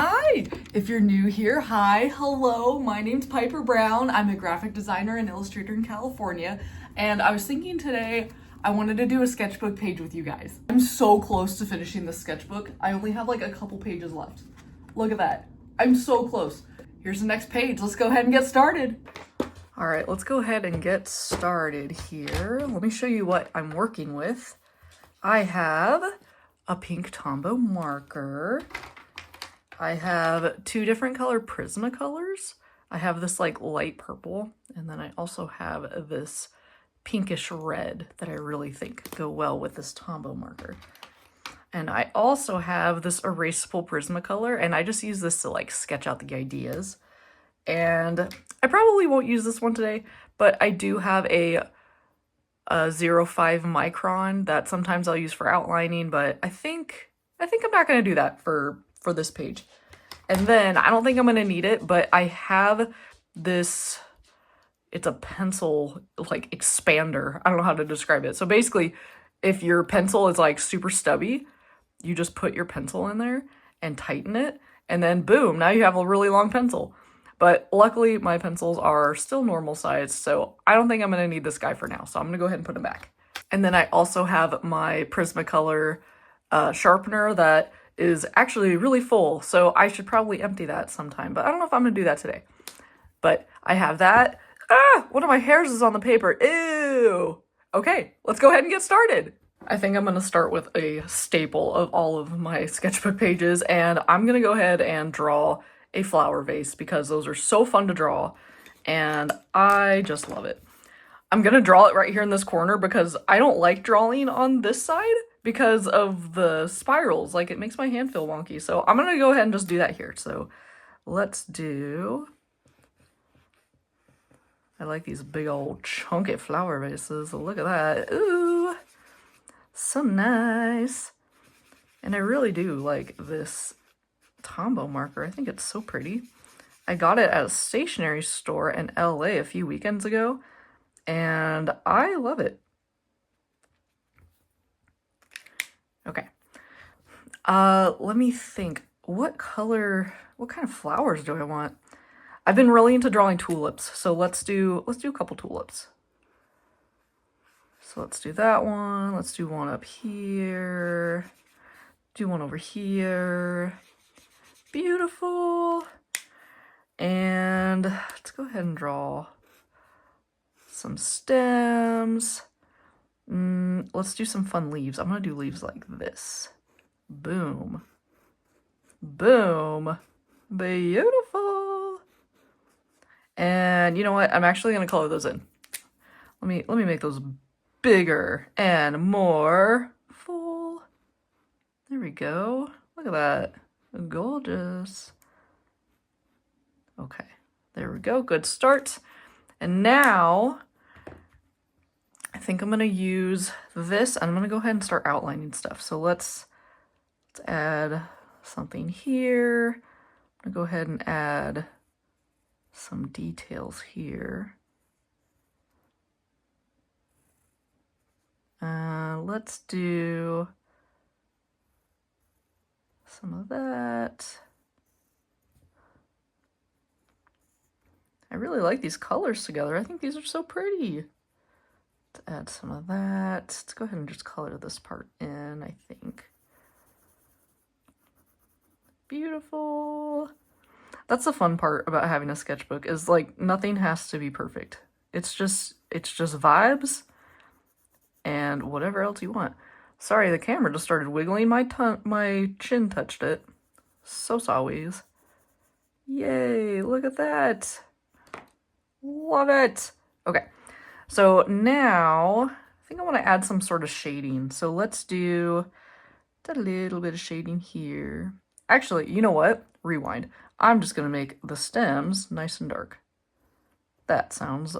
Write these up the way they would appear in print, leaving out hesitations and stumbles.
Hi! If you're new here, hi, hello, my name's Piper Brown. I'm a graphic designer and illustrator in California, and I was thinking today I wanted to do a sketchbook page with you guys. I'm so close to finishing this sketchbook. I only have like a couple pages left. Look at that. I'm so close. Here's the next page. Let's go ahead and get started. All right, let's go ahead and get started here. Let me show you what I'm working with. I have a pink Tombow marker. I have two different color Prismacolors. I have this like light purple, and then I also have this pinkish red that I really think go well with this Tombow marker. And I also have this erasable Prismacolor, and I just use this to like sketch out the ideas. And I probably won't use this one today, but I do have a 0.5 micron that sometimes I'll use for outlining, but I think I'm not gonna do that for this page. And then I don't think I'm gonna need it, but I have this, it's a pencil like expander. I don't know how to describe it. So basically, if your pencil is like super stubby, you just put your pencil in there and tighten it, and then boom, now you have a really long pencil. But luckily my pencils are still normal size, so I don't think I'm gonna need this guy for now. So I'm gonna go ahead and put him back. And then I also have my Prismacolor sharpener that is actually really full, so I should probably empty that sometime, but I don't know if I'm gonna do that today. But I have that. Ah, one of my hairs is on the paper. Ew. Okay, let's go ahead and get started. I think I'm gonna start with a staple of all of my sketchbook pages, and I'm gonna go ahead and draw a flower vase because those are so fun to draw, and I just love it. I'm gonna draw it right here in this corner because I don't like drawing on this side because of the spirals. Like, it makes my hand feel wonky. So I'm gonna go ahead and just do that here. So let's do, I like these big old chunky flower vases. Look at that. Ooh, so nice. And I really do like this Tombow marker. I think it's so pretty. I got it at a stationery store in LA a few weekends ago, and I love it. Okay. Let me think. What kind of flowers do I want? I've been really into drawing tulips, so let's do a couple tulips. So let's do that one. Let's do one up here. Do one over here. Beautiful. And let's go ahead and draw some stems. Let's do some fun leaves. I'm gonna do leaves like this. Boom. Boom. Beautiful. And you know what? I'm actually gonna color those in. Let me make those bigger and more full. There we go. Look at that. Gorgeous. Okay, there we go. Good start. And now I think I'm gonna use this, and I'm gonna go ahead and start outlining stuff. So let's add something here. I'm gonna go ahead and add some details here. Let's do some of that. I really like these colors together. I think these are so pretty. Let's add some of that. Let's go ahead and just color this part in, I think. Beautiful. That's the fun part about having a sketchbook, is like nothing has to be perfect. It's just vibes and whatever else you want. Sorry, the camera just started wiggling. My chin touched it. So sorries. Yay, look at that. Love it. Okay, so now I think I want to add some sort of shading. So let's do a little bit of shading here. Actually, you know what? Rewind. I'm just going to make the stems nice and dark. That sounds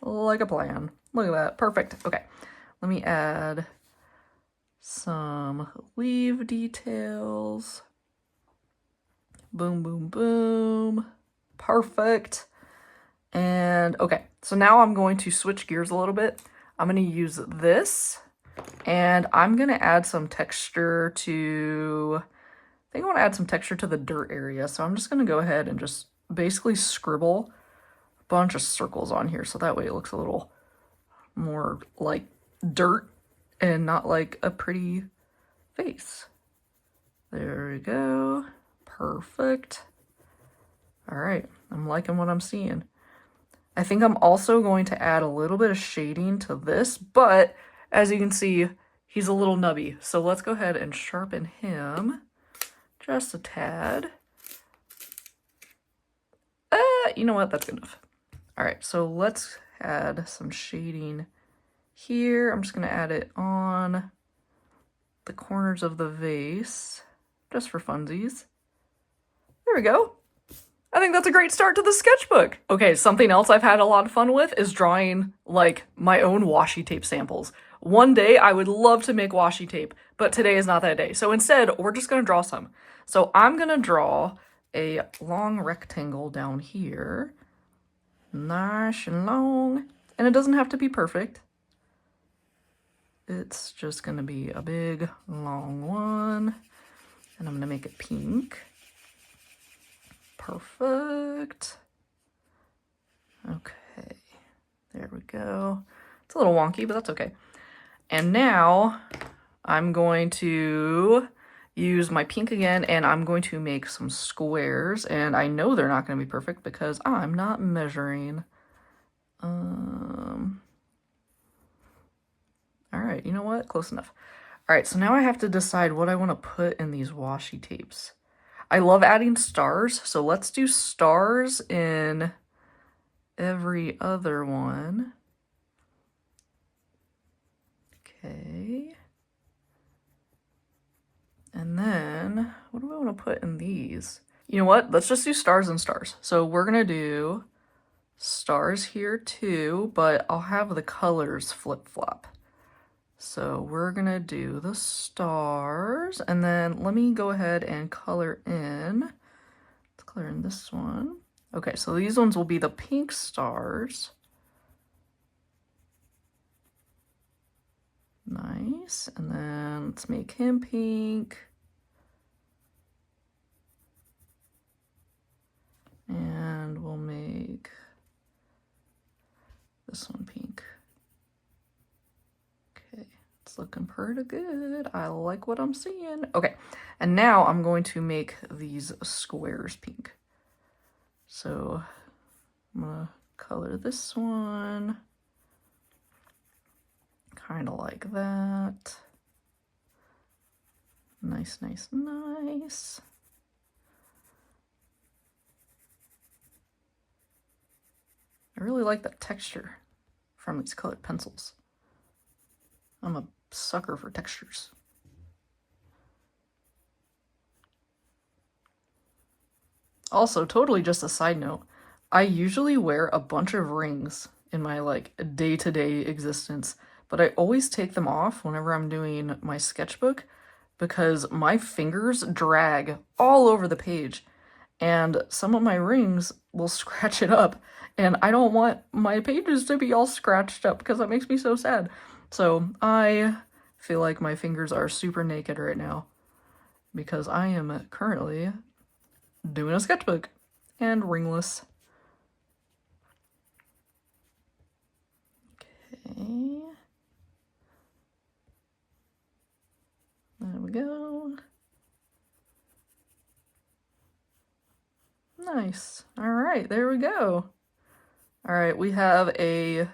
like a plan. Look at that. Perfect. Okay, let me add some leaf details. Boom, boom, boom. Perfect. And okay, so now I'm going to switch gears a little bit. I'm going to use this, and I'm going to add some texture to, I think I want to add some texture to the dirt area. So I'm just going to go ahead and just basically scribble a bunch of circles on here. So that way it looks a little more like dirt and not like a pretty face. There we go. Perfect. All right, I'm liking what I'm seeing. I think I'm also going to add a little bit of shading to this, but as you can see, he's a little nubby. So let's go ahead and sharpen him just a tad. You know what? That's good enough. All right, so let's add some shading here. I'm just going to add it on the corners of the vase, just for funsies. There we go. I think that's a great start to the sketchbook. Okay, something else I've had a lot of fun with is drawing like my own washi tape samples. One day I would love to make washi tape, but today is not that day. So instead, we're just gonna draw some. So I'm gonna draw a long rectangle down here. Nice and long. And it doesn't have to be perfect. It's just gonna be a big, long one. And I'm gonna make it pink. Perfect. Okay, there we go. It's a little wonky, but that's okay. And now I'm going to use my pink again, and I'm going to make some squares. And I know they're not going to be perfect because I'm not measuring. All right, you know what? Close enough. All right, so now I have to decide what I want to put in these washi tapes. I love adding stars, so let's do stars in every other one. Okay. And then, what do I want to put in these? You know what? Let's just do stars and stars. So we're going to do stars here too, but I'll have the colors flip-flop. So we're gonna do the stars, and then let me go ahead and color in. Let's color in this one. Okay, so these ones will be the pink stars. Nice, and then let's make him pink. And we'll make this one pink. It's looking pretty good. I like what I'm seeing. Okay, and now I'm going to make these squares pink. So I'm gonna color this one kind of like that. Nice, nice, nice. I really like that texture from these colored pencils. I'm a sucker for textures. Also, totally just a side note, I usually wear a bunch of rings in my like day-to-day existence, but I always take them off whenever I'm doing my sketchbook because my fingers drag all over the page and some of my rings will scratch it up, and I don't want my pages to be all scratched up because that makes me so sad. So I feel like my fingers are super naked right now because I am currently doing a sketchbook and ringless. Okay. There we go. Nice. All right, there we go. All right, we have a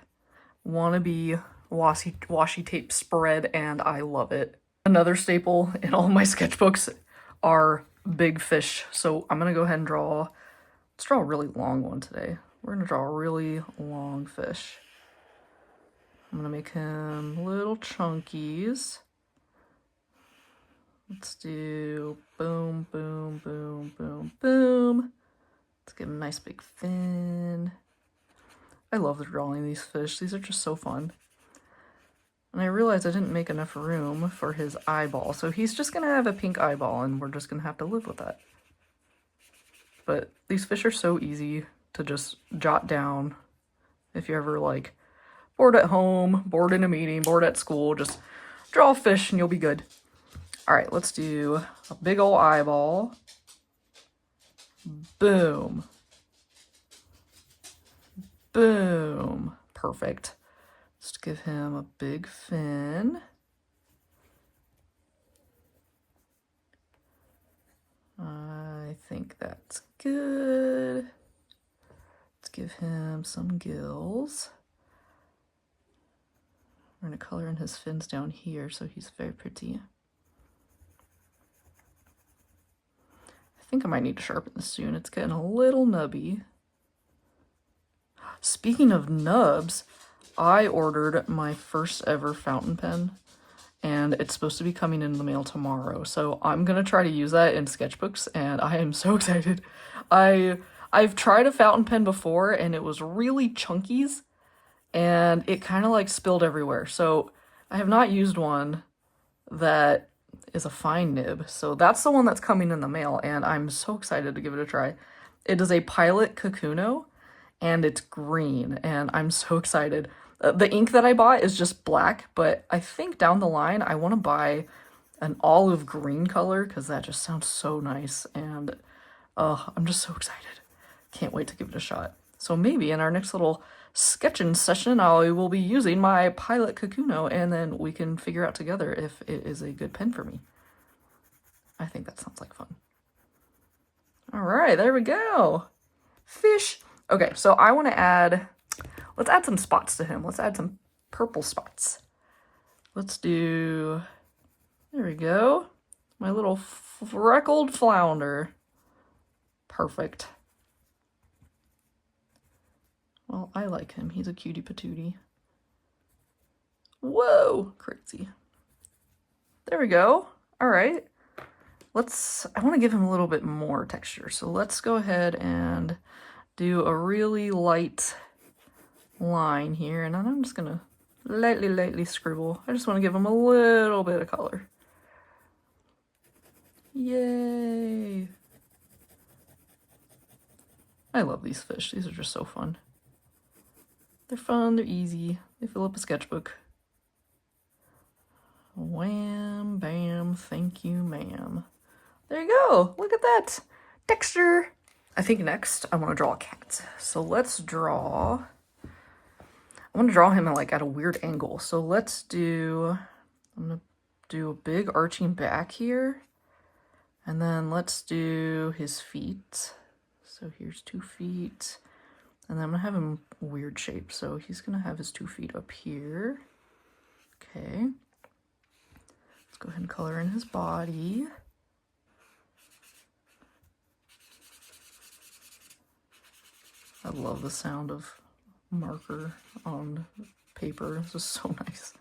wannabe washi tape spread, and I love it. Another staple in all my sketchbooks are big fish, so I'm gonna go ahead and let's draw a really long one today. We're gonna draw a really long fish. I'm gonna make him little chunkies. Let's do boom, boom, boom, boom, boom. Let's give him a nice big fin. I love drawing these fish. These are just so fun. And I realized I didn't make enough room for his eyeball, so he's just gonna have a pink eyeball, and we're just gonna have to live with that. But these fish are so easy to just jot down. If you're ever like bored at home, bored in a meeting, bored at school, just draw a fish and you'll be good. All right, let's do a big old eyeball. Boom. Boom. Perfect. Let's give him a big fin. I think that's good. Let's give him some gills. We're going to color in his fins down here so he's very pretty. I think I might need to sharpen this soon. It's getting a little nubby. Speaking of nubs, I ordered my first ever fountain pen, and it's supposed to be coming in the mail tomorrow. So I'm gonna try to use that in sketchbooks, and I am so excited. I've tried a fountain pen before, and it was really chunkies, and it kind of like spilled everywhere. So I have not used one that is a fine nib. So that's the one that's coming in the mail, and I'm so excited to give it a try. It is a Pilot Kakuno, and it's green, and I'm so excited. The ink that I bought is just black, but I think down the line I want to buy an olive green color because that just sounds so nice, and I'm just so excited. Can't wait to give it a shot. So maybe in our next little sketching session I will be using my Pilot Kakuno, and then we can figure out together if it is a good pen for me. I think that sounds like fun. All right, there we go. Fish. Okay, so I want to let's add some spots to him. Let's add some purple spots. Let's do, there we go. My little freckled flounder. Perfect. Well, I like him. He's a cutie patootie. Whoa, crazy. There we go. All right. I want to give him a little bit more texture. So let's go ahead and do a really light line here, and then I'm just gonna lightly scribble. I just want to give him a little bit of color. Yay! I love these fish. These are just so fun. They're fun, they're easy, they fill up a sketchbook. Wham, bam, thank you, ma'am. There you go, look at that! Texture! I think next I want to draw a cat. So let's draw, I want to draw him at a weird angle. So let's do, I'm going to do a big arching back here. And then let's do his feet. So here's 2 feet. And then I'm going to have him weird shape. So he's going to have his 2 feet up here. Okay. Let's go ahead and color in his body. I love the sound of marker on paper. It's just so nice.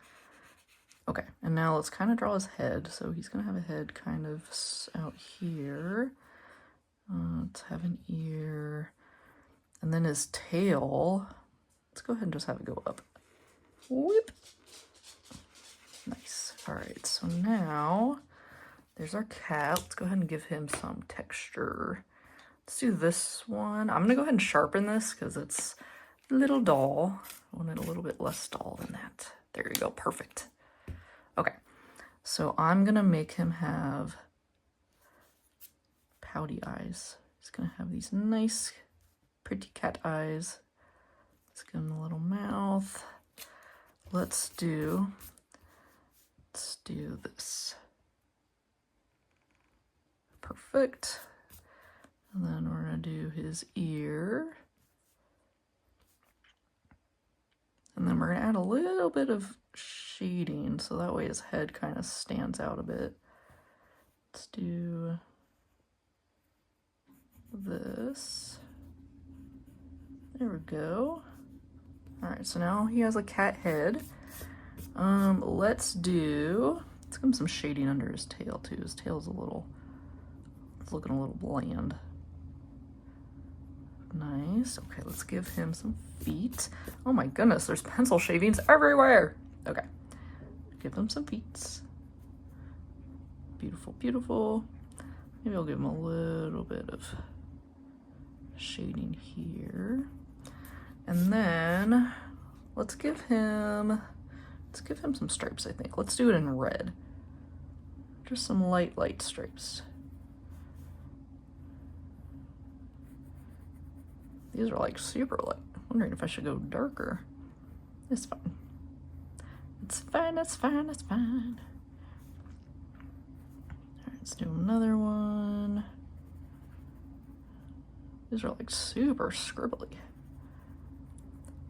Okay, and now let's kind of draw his head. So he's going to have a head kind of out here. Let's have an ear. And then his tail. Let's go ahead and just have it go up. Whoop. Nice. All right, so now there's our cat. Let's go ahead and give him some texture. Let's do this one. I'm gonna go ahead and sharpen this because it's a little dull. I want it a little bit less dull than that. There you go, perfect. Okay, so I'm gonna make him have pouty eyes. He's gonna have these nice, pretty cat eyes. Let's give him a little mouth. Let's do this. Perfect. And then we're going to do his ear. And then we're going to add a little bit of shading so that way his head kind of stands out a bit. Let's do this. There we go. All right, so now he has a cat head. Let's give him some shading under his tail too. His tail's it's looking a little bland. Nice. Okay, let's give him some feet. Oh my goodness, there's pencil shavings everywhere. Okay, give him some feet. Beautiful, beautiful. Maybe I'll give him a little bit of shading here. And then let's give him some stripes, I think. Let's do it in red. Just some light stripes. These are like super light. I'm wondering if I should go darker. It's fine. It's fine, it's fine, it's fine. All right, let's do another one. These are like super scribbly.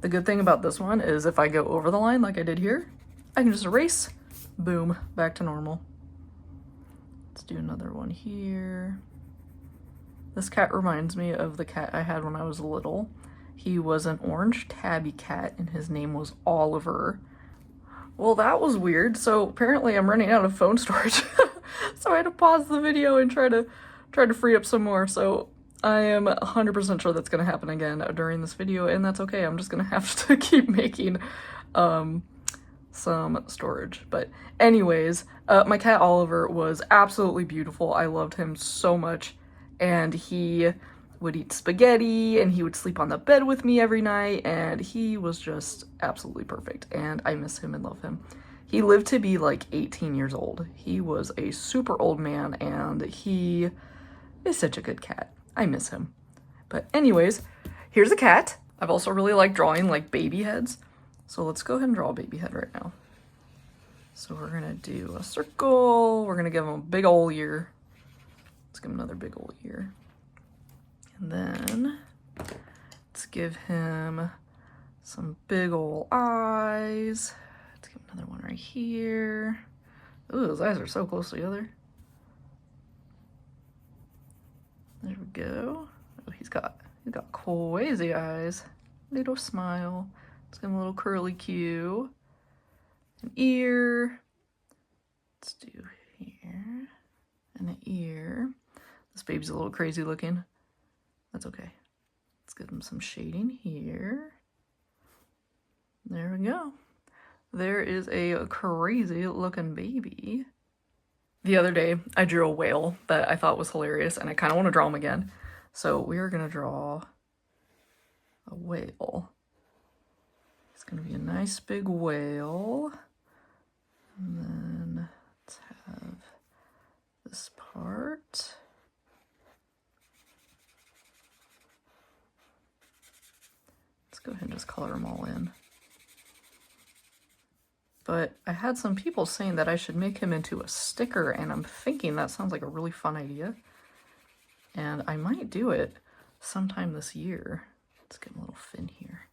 The good thing about this one is if I go over the line like I did here, I can just erase, boom, back to normal. Let's do another one here. This cat reminds me of the cat I had when I was little. He was an orange tabby cat and his name was Oliver. Well, that was weird. So apparently I'm running out of phone storage. So I had to pause the video and try to free up some more. So I am 100% sure that's gonna happen again during this video, and that's okay. I'm just gonna have to keep making some storage. But anyways, my cat Oliver was absolutely beautiful. I loved him so much. And he would eat spaghetti and he would sleep on the bed with me every night, and he was just absolutely perfect, and I miss him and love him. He lived to be like 18 years old. He was a super old man and he is such a good cat. I miss him. But anyways, here's a cat. I've also really liked drawing like baby heads. So let's go ahead and draw a baby head right now. So we're gonna do a circle. We're gonna give him a big ol' ear. Let's give him another big old ear. And then let's give him some big old eyes. Let's give him another one right here. Ooh, those eyes are so close together. There we go. Oh, he's got crazy eyes. Little smile. Let's give him a little curly Q. An ear. Let's do here. And an ear. This baby's a little crazy looking. That's okay. Let's give him some shading here. There we go. There is a crazy looking baby. The other day, I drew a whale that I thought was hilarious, and I kind of want to draw him again. So we are going to draw a whale. It's going to be a nice big whale. And then let's have this part. Let's go ahead and just color them all in. But I had some people saying that I should make him into a sticker, and I'm thinking that sounds like a really fun idea. And I might do it sometime this year. Let's get a little fin here.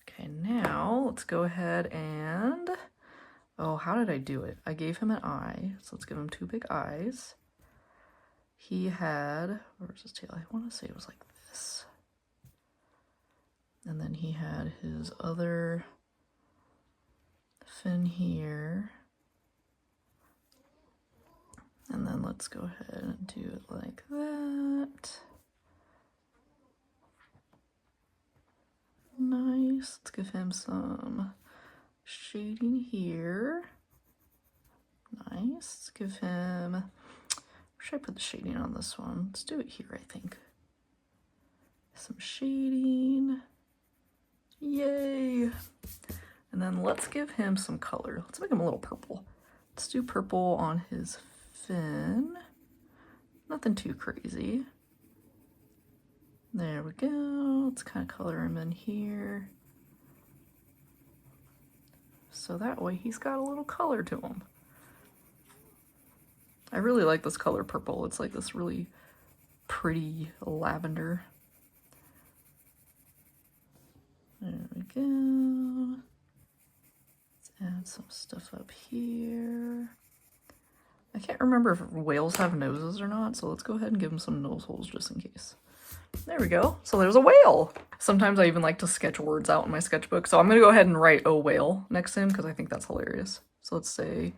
Okay, now let's go ahead and... Oh, how did I do it? I gave him an eye, so let's give him two big eyes. He had... Where's his tail? I want to say it was like this. And then he had his other fin here. And then let's go ahead and do it like that. Nice. Let's give him some shading here. Nice. Let's give him... Where should I put the shading on this one? Let's do it here, I think. Some shading. Yay! And then let's give him some color. Let's make him a little purple. Let's do purple on his fin. Nothing too crazy. There we go. Let's kind of color him in here. So that way he's got a little color to him. I really like this color purple. It's like this really pretty lavender. There we go. Let's add some stuff up here. I can't remember if whales have noses or not, so let's go ahead and give them some nose holes just in case. There we go. So there's a whale. Sometimes I even like to sketch words out in my sketchbook, so I'm going to go ahead and write "oh whale" next to him because I think that's hilarious. So let's say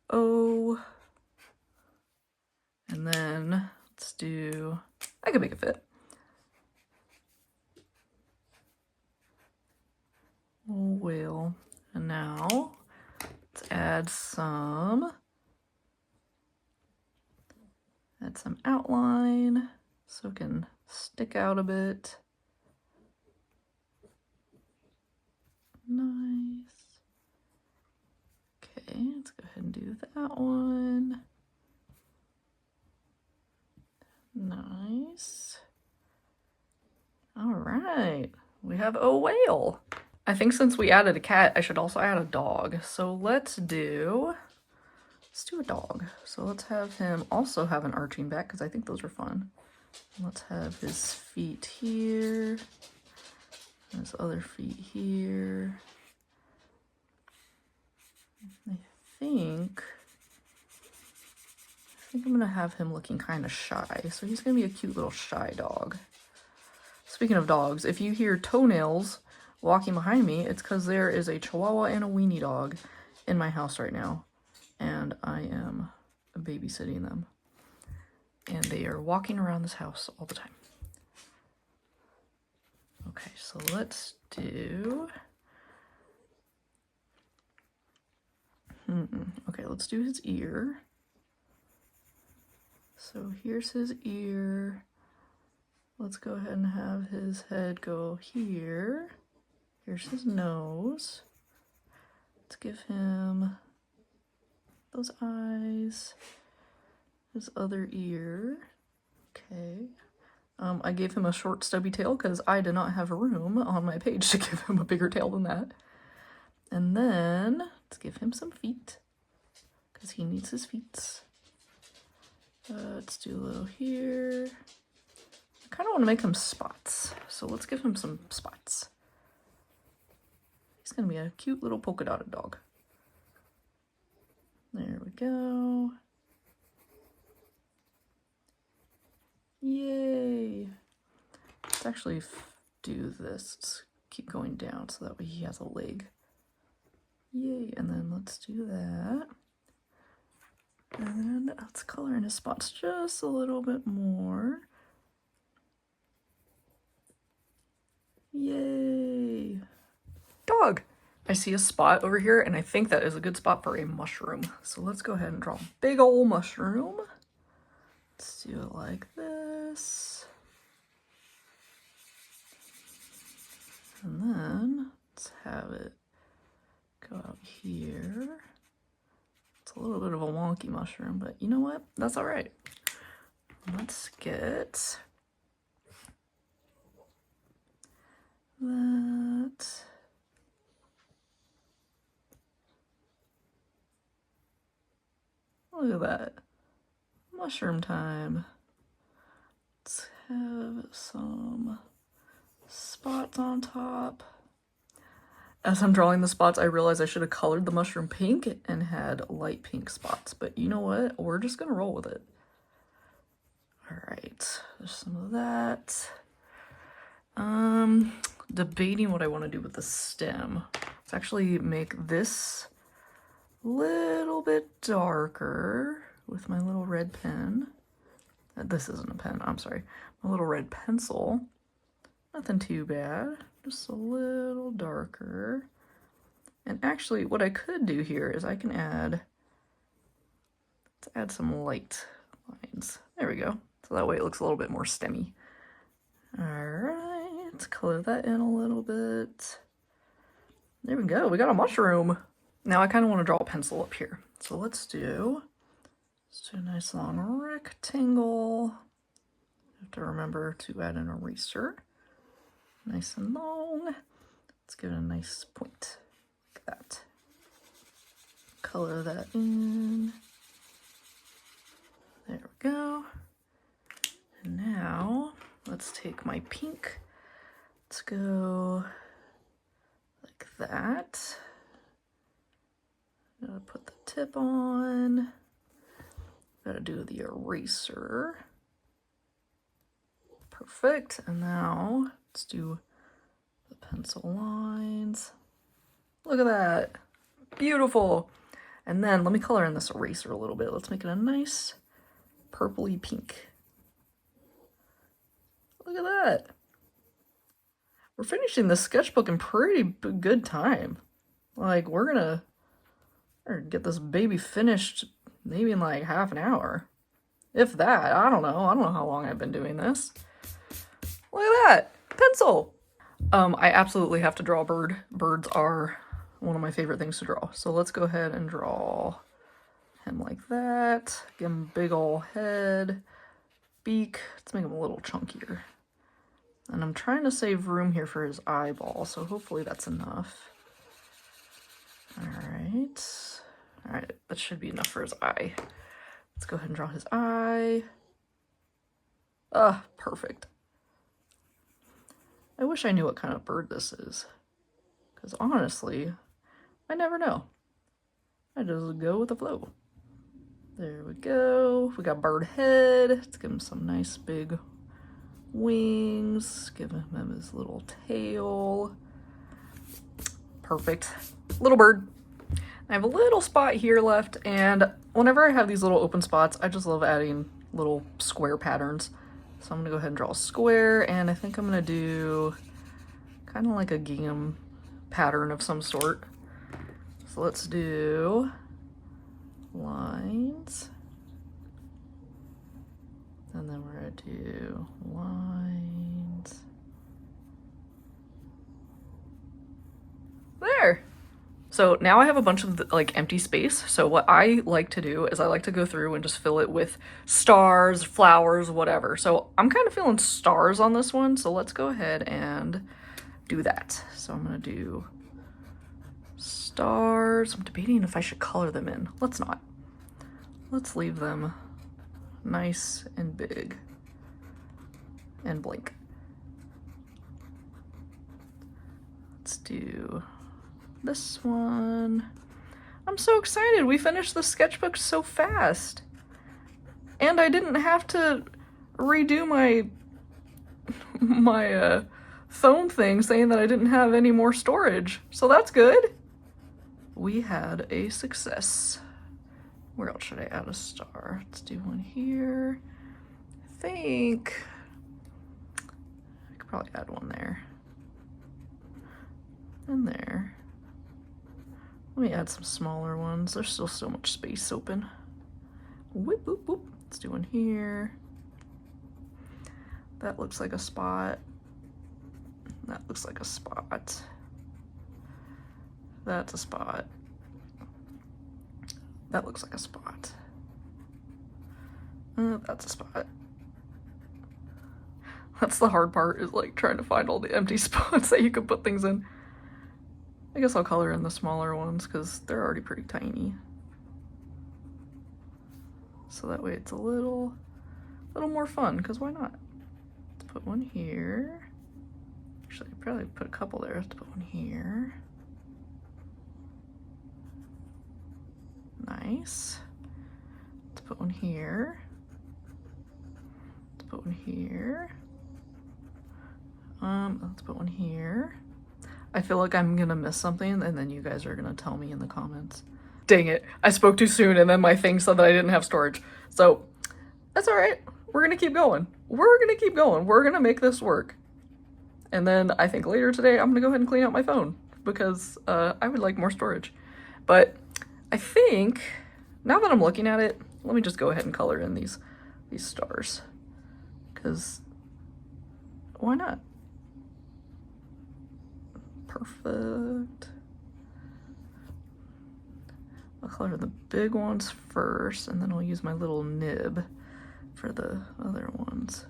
"oh," and then let's do... I can make it fit. "Oh whale." And now let's add some outline so it can stick out a bit. Nice. Okay, Okay, let's go ahead and do that one. Nice. All right, we have a whale. I think since we added a cat, I should also add a dog. So let's do a dog. So let's have him also have an arching back because I think those are fun. Let's have his feet here, his other feet here. I think I'm gonna have him looking kind of shy. So he's gonna be a cute little shy dog. Speaking of dogs, if you hear toenails walking behind me, it's because there is a Chihuahua and a weenie dog in my house right now, and I am babysitting them. And they are walking around this house all the time. Okay, so let's do... Okay, let's do his ear. So here's his ear. Let's go ahead and have his head go here. Here's his nose. Let's give him those eyes. His other ear. Okay. I gave him a short stubby tail because I did not have room on my page to give him a bigger tail than that. And then let's give him some feet because he needs his feet. Let's do a little here. I kind of want to make him spots, so let's give him some spots. He's gonna be a cute little polka dotted dog. There we go. Yay! Let's actually do this. Let's keep going down so that way he has a leg. Yay! And then let's do that. And then let's color in his spots just a little bit more. Yay! Dog! I see a spot over here, and I think that is a good spot for a mushroom. So let's go ahead and draw a big old mushroom. Let's do it like this. And then let's have it go out here. It's a little bit of a wonky mushroom, but you know what? That's all right. Let's get that. Look at that. Mushroom time. Let's have some spots on top. As I'm drawing the spots, I realized I should have colored the mushroom pink and had light pink spots, but you know what? We're just gonna roll with it. All right, there's some of that. Debating what I want to do with the stem. Let's actually make this a little bit darker with my little red pen. This isn't a pen, I'm sorry. My little red pencil. Nothing too bad, just a little darker. And actually what I could do here is I can add, let's add some light lines. There we go. So that way it looks a little bit more stemmy. All right, let's color that in a little bit. There we go, we got a mushroom. Now I kind of want to draw a pencil up here. So let's do a nice long rectangle. You have to remember to add an eraser. Nice and long. Let's give it a nice point like that. Color that in. There we go. And now let's take my pink. Let's go like that. Gotta put the tip on. Gotta do the eraser. Perfect. And now let's do the pencil lines. Look at that. Beautiful. And then let me color in this eraser a little bit. Let's make it a nice purpley pink. Look at that. We're finishing this sketchbook in pretty good time. Like, we're gonna get this baby finished maybe in like half an hour. If that, I don't know. I don't know how long I've been doing this. Look at that, pencil. I absolutely have to draw a bird. Birds are one of my favorite things to draw. So let's go ahead and draw him like that. Give him a big ol' head, beak. Let's make him a little chunkier. And I'm trying to save room here for his eyeball, so hopefully that's enough. All right, that should be enough for his eye. Let's go ahead and draw his eye. Ah, perfect. I wish I knew what kind of bird this is, because honestly, I never know. I just go with the flow. There we go. We got bird head. Let's give him some nice big wings. Give him his little tail. Perfect. Little bird. I have a little spot here left, and whenever I have these little open spots, I just love adding little square patterns. So I'm gonna go ahead and draw a square, and I think I'm gonna do kind of like a gingham pattern of some sort. So let's do lines, and then we're gonna do lines. There. So now I have a bunch of like empty space. So what I like to do is I like to go through and just fill it with stars, flowers, whatever. So I'm kind of feeling stars on this one. So let's go ahead and do that. So I'm gonna do stars. I'm debating if I should color them in. Let's not. Let's leave them nice and big and blank. Let's do this one. I'm so excited. We finished the sketchbook so fast. And I didn't have to redo my phone thing saying that I didn't have any more storage. So that's good. We had a success. Where else should I add a star? Let's do one here. I think I could probably add one there. And there. Let me add some smaller ones. There's still so much space open. Whoop, whoop, whoop. Let's do one here. That looks like a spot. That looks like a spot. That's a spot. That looks like a spot. That's a spot. That's the hard part, is like trying to find all the empty spots that you can put things in. I guess I'll color in the smaller ones because they're already pretty tiny. So that way it's a little more fun, because why not? Let's put one here. Actually, I'd probably put a couple there. Let's put one here. Nice. Let's put one here. Let's put one here. Let's put one here. I feel like I'm gonna miss something, and then you guys are gonna tell me in the comments. Dang it, I spoke too soon, and then my thing said that I didn't have storage. So, that's all right. We're gonna keep going. We're gonna keep going. We're gonna make this work. And then I think later today, I'm gonna go ahead and clean out my phone, because I would like more storage. But I think, now that I'm looking at it, let me just go ahead and color in these stars. Because, why not? Perfect. I'll color the big ones first, and then I'll use my little nib for the other ones.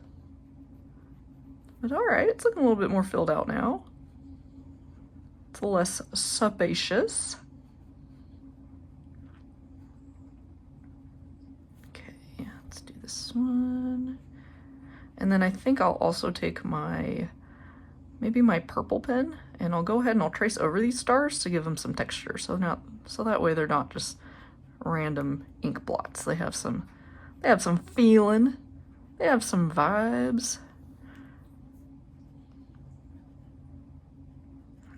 But all right, it's looking a little bit more filled out now. It's less spacious. Okay, let's do this one. And then I think I'll also take maybe my purple pen, and I'll go ahead and I'll trace over these stars to give them some texture. So that way they're not just random ink blots. They have some feeling. They have some vibes.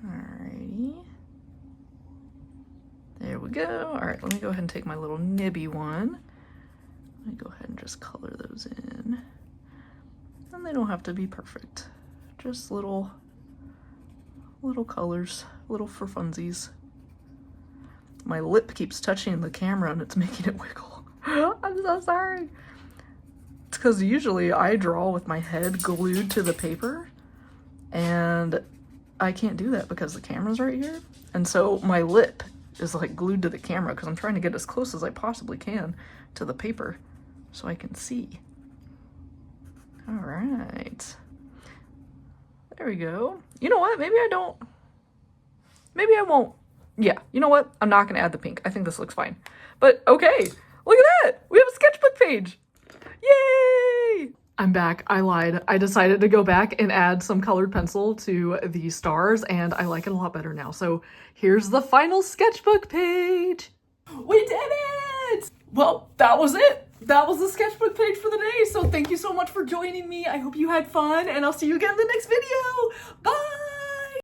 Alrighty. There we go. All right, let me go ahead and take my little nibby one. Let me go ahead and just color those in. And they don't have to be perfect. Just little colors, little for funsies. My lip keeps touching the camera and it's making it wiggle. I'm so sorry. It's because usually I draw with my head glued to the paper, and I can't do that because the camera's right here. And so my lip is like glued to the camera because I'm trying to get as close as I possibly can to the paper so I can see. All right. There we go. You know what? Maybe I won't. Yeah, you know what? I'm not gonna add the pink. I think this looks fine. But okay, look at that! We have a sketchbook page! Yay! I'm back. I lied. I decided to go back and add some colored pencil to the stars, and I like it a lot better now. So here's the final sketchbook page. We did it! Well, that was it. That was the sketchbook page for the day. So thank you so much for joining me. I hope you had fun, and I'll see you again in the next video.